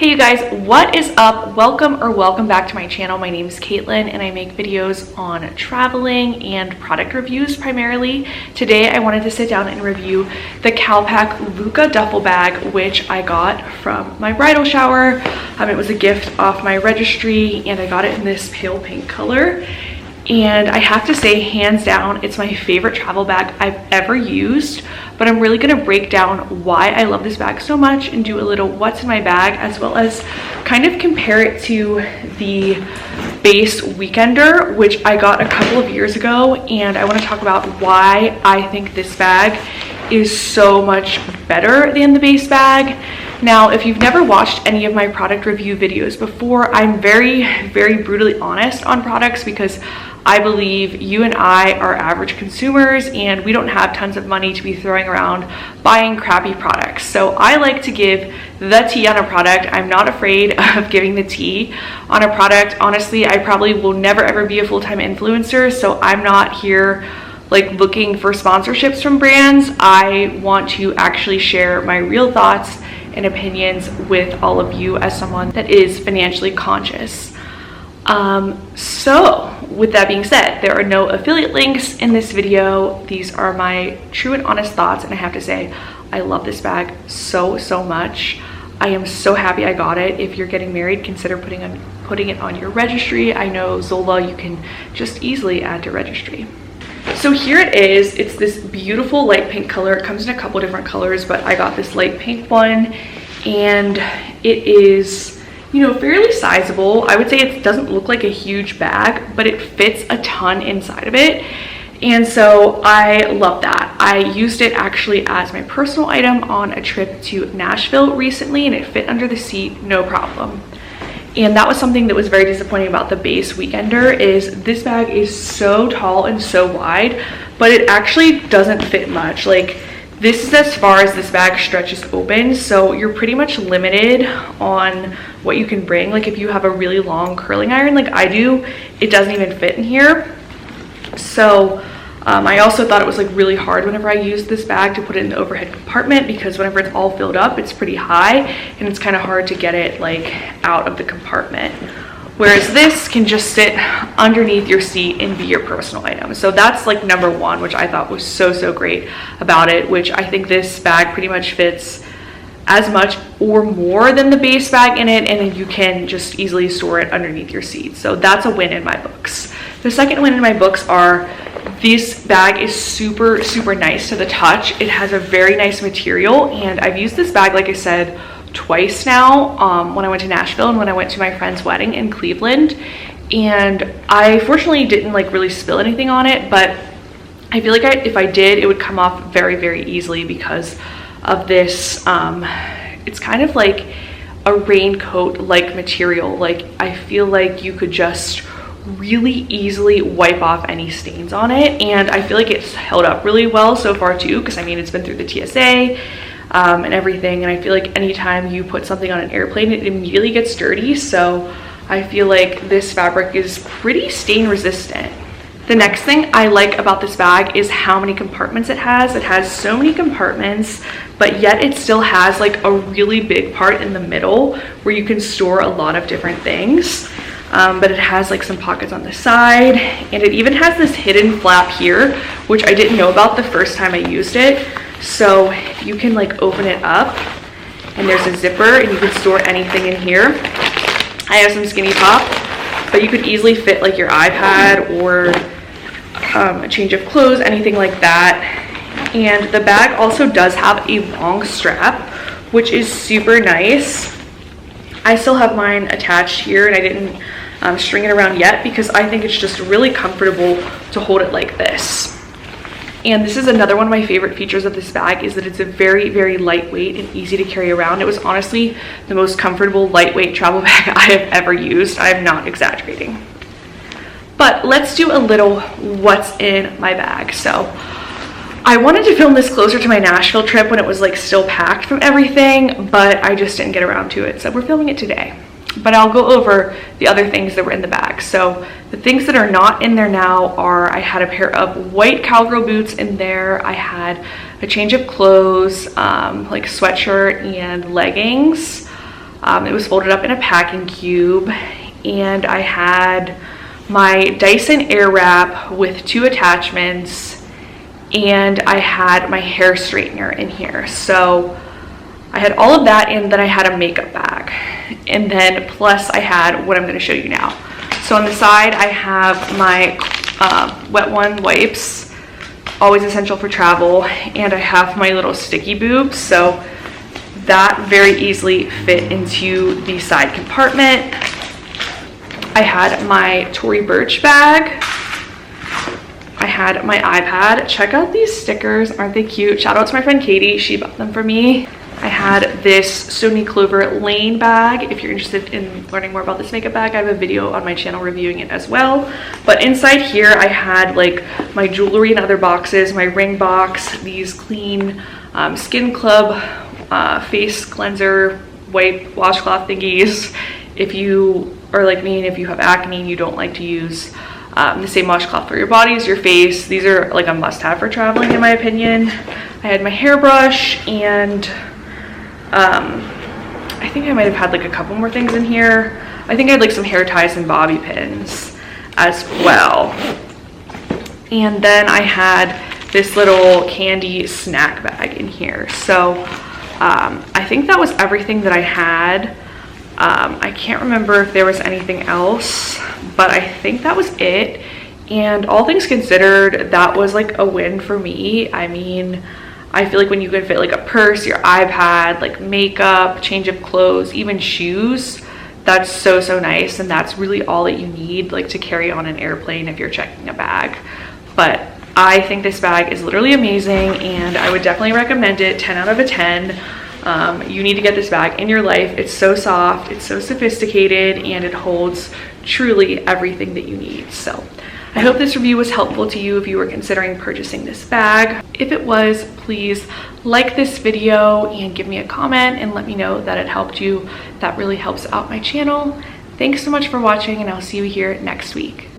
Hey you guys, what is up? Welcome back to my channel. My name is Caitlin and I make videos on traveling and product reviews primarily. Today I wanted to sit down and review the CALPAK Luka Duffel bag, which I got from my bridal shower. It was a gift off my registry and I got it in this pale pink color. And I have to say, hands down, it's my favorite travel bag I've ever used. But I'm really gonna break down why I love this bag so much and do a little what's in my bag, as well as kind of compare it to the base Weekender, which I got a couple of years ago. And I wanna talk about why I think this bag is so much better than the base bag. Now, if you've never watched any of my product review videos before, I'm very brutally honest on products because I believe you and I are average consumers and we don't have tons of money to be throwing around buying crappy products. So I like to give the tea on a product. I'm not afraid of giving the tea on a product. Honestly, I probably will never ever be a full-time influencer, so I'm not here like looking for sponsorships from brands. I want to actually share my real thoughts and opinions with all of you as someone that is financially conscious. So with that being said, there are no affiliate links in this video. These are my true and honest thoughts, and I have to say I love this bag so much. I am so happy I got it. If you're getting married, consider putting it on your registry. I know Zola you can just easily add to registry. So here it is. It's this beautiful light pink color. It comes in a couple different colors, but I got this light pink one, and it is, you know, fairly sizable. I would say it doesn't look like a huge bag, but it fits a ton inside of it. And so I love that. I used it actually as my personal item on a trip to Nashville recently, and it fit under the seat, no problem. And that was something that was very disappointing about the base Weekender, is this bag is so tall and so wide, but it actually doesn't fit much. Like, this is as far as this bag stretches open, so you're pretty much limited on what you can bring. Like if you have a really long curling iron like I do, it doesn't even fit in here. So I also thought it was like really hard whenever I used this bag to put it in the overhead compartment, because whenever it's all filled up, it's pretty high and it's kind of hard to get it like out of the compartment. Whereas this can just sit underneath your seat and be your personal item. So that's like number one, which I thought was so great about it, which I think this bag pretty much fits as much or more than the base bag in it, and then you can just easily store it underneath your seat. So that's a win in my books. The second win in my books are, this bag is super nice to the touch. It has a very nice material, and I've used this bag, like I said, twice now, when I went to Nashville and when I went to my friend's wedding in Cleveland. And I fortunately didn't like really spill anything on it, but I feel like if I did, it would come off very easily because of this. It's kind of like a raincoat like material. Like I feel like you could just really easily wipe off any stains on it, and I feel like it's held up really well so far too, because I mean it's been through the TSA and everything, and I feel like anytime you put something on an airplane, it immediately gets dirty. So I feel like this fabric is pretty stain resistant. The next thing I like about this bag is how many compartments it has. It has so many compartments, but yet it still has like a really big part in the middle where you can store a lot of different things. But it has like some pockets on the side, and it even has this hidden flap here, which I didn't know about the first time I used it. So you can like open it up, and there's a zipper, and you can store anything in here. I have some skinny pop, but you could easily fit like your iPad or a change of clothes, anything like that. And the bag also does have a long strap, which is super nice. I still have mine attached here, and I didn't string it around yet because I think it's just really comfortable to hold it like this. And this is another one of my favorite features of this bag, is that it's a very lightweight and easy to carry around. It was honestly the most comfortable lightweight travel bag I have ever used. I am not exaggerating. But let's do a little what's in my bag. So I wanted to film this closer to my Nashville trip when it was like still packed from everything, but I just didn't get around to it. So we're filming it today. But I'll go over the other things that were in the bag. So the things that are not in there now are, I had a pair of white cowgirl boots in there. I had a change of clothes, like sweatshirt and leggings. It was folded up in a packing cube, and I had my Dyson Airwrap with 2 attachments, and I had my hair straightener in here. So I had all of that, and then I had a makeup bag, and then plus I had what I'm going to show you now. So on the side I have my Wet One wipes, always essential for travel, and I have my little sticky boobs, so that very easily fit into the side compartment. I had my Tory Burch bag. I had my iPad. Check out these stickers, aren't they cute? Shout out to my friend Katie, she bought them for me. I had this Sony Clover Lane bag. If you're interested in learning more about this makeup bag, I have a video on my channel reviewing it as well. But inside here I had like my jewelry and other boxes, my ring box, these clean Skin Club face cleanser wipe washcloth thingies. If you are like me and if you have acne and you don't like to use the same washcloth for your body as your face, these are like a must-have for traveling in my opinion. I had my hairbrush, and I think I might have had like a couple more things in here. I think I had like some hair ties and bobby pins as well. And then I had this little candy snack bag in here. So I think that was everything that I had. I can't remember if there was anything else, but I think that was it. And all things considered, that was like a win for me. I mean, I feel like when you can fit like a purse, your iPad, like makeup, change of clothes, even shoes, that's so nice. And that's really all that you need like to carry on an airplane if you're checking a bag. But I think this bag is literally amazing, and I would definitely recommend it. 10 out of 10. You need to get this bag in your life. It's so soft, it's so sophisticated, and it holds truly everything that you need. So I hope this review was helpful to you if you were considering purchasing this bag. If it was, please like this video and give me a comment and let me know that it helped you. That really helps out my channel. Thanks so much for watching, and I'll see you here next week.